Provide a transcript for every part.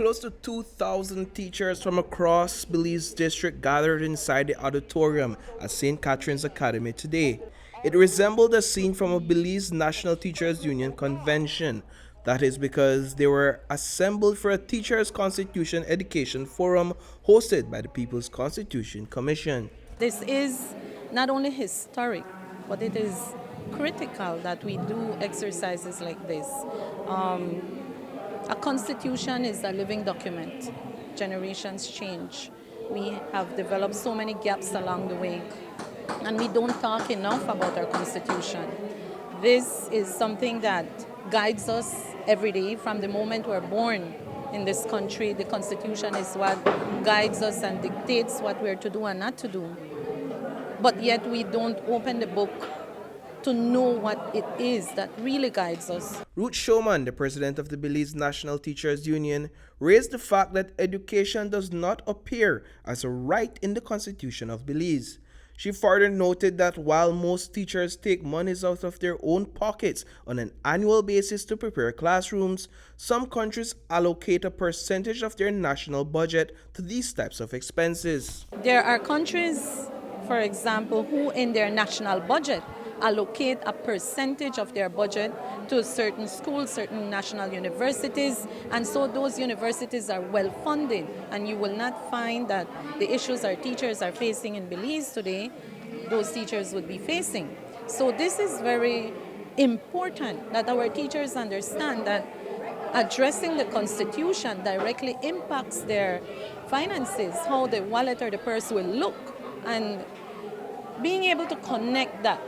Close to 2,000 teachers from across Belize District gathered inside the auditorium at Saint Catherine's Academy today. It resembled a scene from a Belize National Teachers Union convention. That is because they were assembled for a Teachers Constitution Education Forum hosted by the People's Constitution Commission. This is not only historic, but it is critical that we do exercises like this. A constitution is a living document. Generations change. We have developed so many gaps along the way, and we don't talk enough about our constitution. This is something that guides us every day from the moment we're born in this country. The constitution is what guides us and dictates what we're to do and not to do. But yet we don't open the book to know what it is that really guides us. Ruth Showman, the president of the Belize National Teachers Union, raised the fact that education does not appear as a right in the Constitution of Belize. She further noted that while most teachers take monies out of their own pockets on an annual basis to prepare classrooms, some countries allocate a percentage of their national budget to these types of expenses. There are countries, for example, who in their national budget allocate a percentage of their budget to certain schools, certain national universities, and so those universities are well funded, and you will not find that the issues our teachers are facing in Belize today, those teachers would be facing. So this is very important that our teachers understand that addressing the Constitution directly impacts their finances, how the wallet or the purse will look, and being able to connect that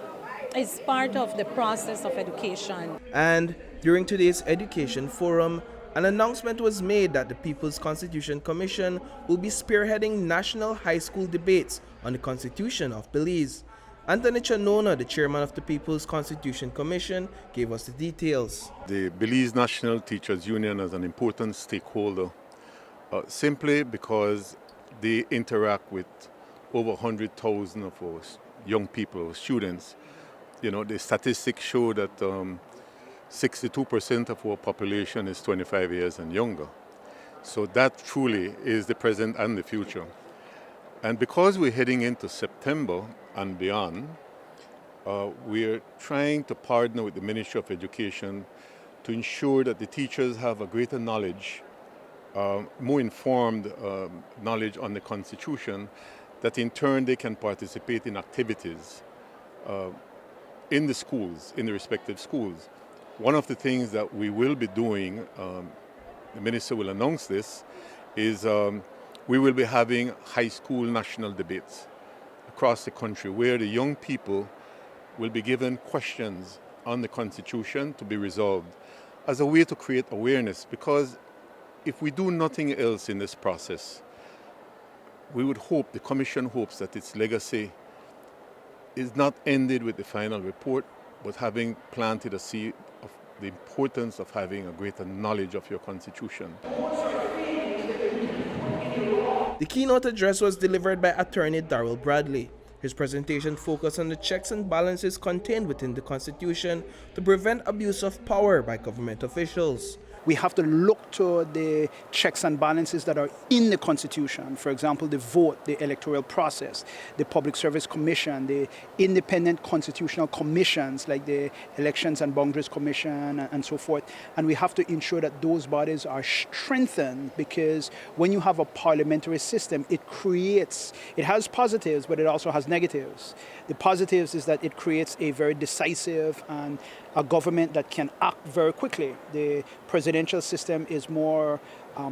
is part of the process of education. And during today's education forum, an announcement was made that the People's Constitution Commission will be spearheading national high school debates on the Constitution of Belize. Anthony Chanona, the chairman of the People's Constitution Commission, gave us the details. The Belize National Teachers Union is an important stakeholder simply because they interact with over 100,000 of our young people, our students. You know, the statistics show that 62% of our population is 25 years and younger. So that truly is the present and the future. And because we're heading into September and beyond, we're trying to partner with the Ministry of Education to ensure that the teachers have a greater knowledge, more informed knowledge on the Constitution, that in turn they can participate in activities in the schools, in the respective schools. One of the things that we will be doing, the minister will announce this, is we will be having high school national debates across the country where the young people will be given questions on the Constitution to be resolved as a way to create awareness, because if we do nothing else in this process, we would hope, the Commission hopes, that its legacy is not ended with the final report, but having planted a seed of the importance of having a greater knowledge of your Constitution. The keynote address was delivered by Attorney Darrell Bradley. His presentation focused on the checks and balances contained within the Constitution to prevent abuse of power by government officials. We have to look to the checks and balances that are in the Constitution. For example, the vote, the electoral process, the Public Service Commission, the independent constitutional commissions like the Elections and Boundaries Commission and so forth. And we have to ensure that those bodies are strengthened, because when you have a parliamentary system, it has positives, but it also has negatives. The positives is that it creates a very decisive and a government that can act very quickly. The presidential system is more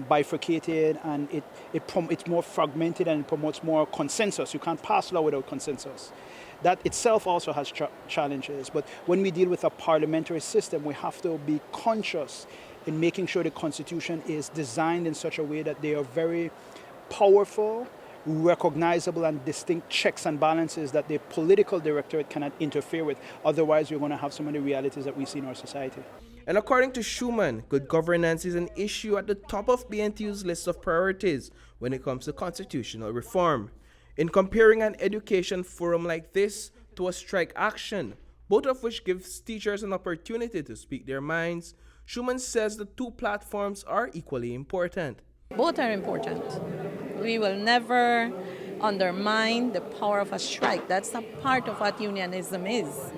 bifurcated, and it's more fragmented, and it promotes more consensus. You can't pass law without consensus. That itself also has challenges. But when we deal with a parliamentary system, we have to be conscious in making sure the Constitution is designed in such a way that they are very powerful, recognizable and distinct checks and balances that the political directorate cannot interfere with. Otherwise, we're going to have some of the realities that we see in our society. And according to Schumann, good governance is an issue at the top of BNTU's list of priorities when it comes to constitutional reform. In comparing an education forum like this to a strike action, both of which gives teachers an opportunity to speak their minds, Schumann says the two platforms are equally important. Both are important. We will never undermine the power of a strike. That's a part of what unionism is.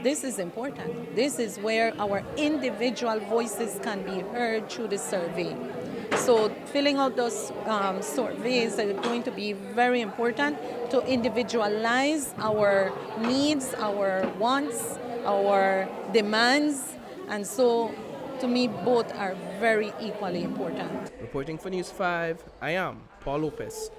This is important. This is where our individual voices can be heard through the survey. So filling out those surveys are going to be very important to individualize our needs, our wants, our demands. And so to me, both are very equally important. Reporting for News 5, I am Paul Lopez.